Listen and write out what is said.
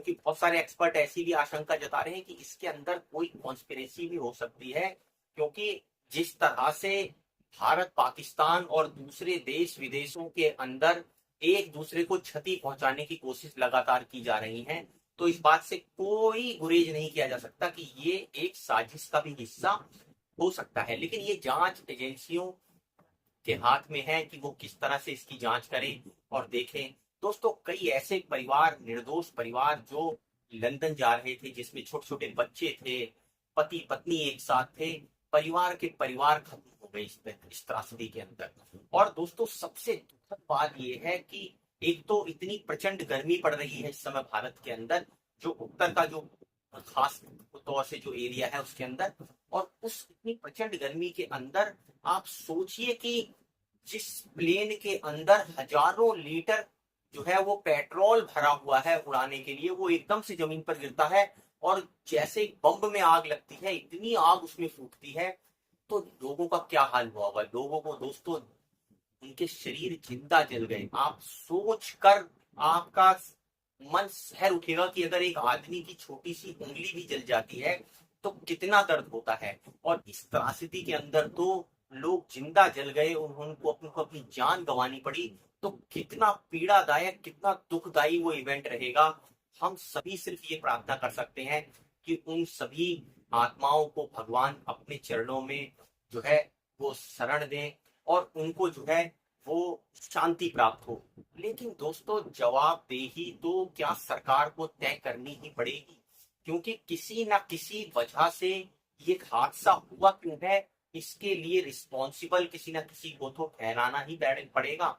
क्योंकि बहुत सारे एक्सपर्ट ऐसी भी आशंका जता रहे हैं कि इसके अंदर कोई कॉन्स्पिरेसी भी हो सकती है, क्योंकि जिस तरह से भारत पाकिस्तान और दूसरे देश विदेशों के अंदर एक दूसरे को क्षति पहुंचाने की कोशिश लगातार की जा रही है, तो इस बात से कोई गुरेज नहीं किया जा सकता कि ये एक साजिश का भी हिस्सा हो सकता है। लेकिन ये जांच एजेंसियों के हाथ में है कि वो किस तरह से इसकी जांच करें और देखें। दोस्तों, कई ऐसे परिवार, निर्दोष परिवार जो लंदन जा रहे थे, जिसमें छोटे छोटे बच्चे थे, पति पत्नी एक साथ थे, परिवार के परिवार खत्म हो गए इस त्रासदी के अंदर। और दोस्तों, सबसे दुखद बात यह है कि एक तो इतनी प्रचंड गर्मी पड़ रही है इस समय भारत के अंदर, जो उत्तर का जो खास तौर से जो एरिया है उसके अंदर, और उस इतनी प्रचंड गर्मी के अंदर आप सोचिए कि जिस प्लेन के अंदर हजारों लीटर जो है वो पेट्रोल भरा हुआ है उड़ाने के लिए, वो एकदम से जमीन पर गिरता है और जैसे बम में आग लगती है, इतनी आग उसमें फूटती है, तो लोगों का क्या हाल हुआ होगा। लोगों को दोस्तों, उनके शरीर जिंदा जल गए। आप सोच कर आपका मन सहर उठेगा कि अगर एक आदमी की छोटी सी उंगली भी जल जाती है तो कितना दर्द होता है। और इस त्रासदी के अंदर तो लोग जिंदा जल गए, उनको अपनी जान गंवानी पड़ी, तो कितना पीड़ादायक, कितना दुखदायी वो इवेंट रहेगा। हम सभी सिर्फ ये प्रार्थना कर सकते हैं कि उन सभी आत्माओं को भगवान अपने चरणों में जो है वो शरण दें और उनको जो है वो शांति प्राप्त हो। लेकिन दोस्तों, जवाबदेही तो क्या सरकार को तय करनी ही पड़ेगी, क्योंकि किसी ना किसी वजह से ये हादसा हुआ क्यों है, इसके लिए रिस्पॉन्सिबल किसी ना किसी को तो ठहराना ही पड़ेगा।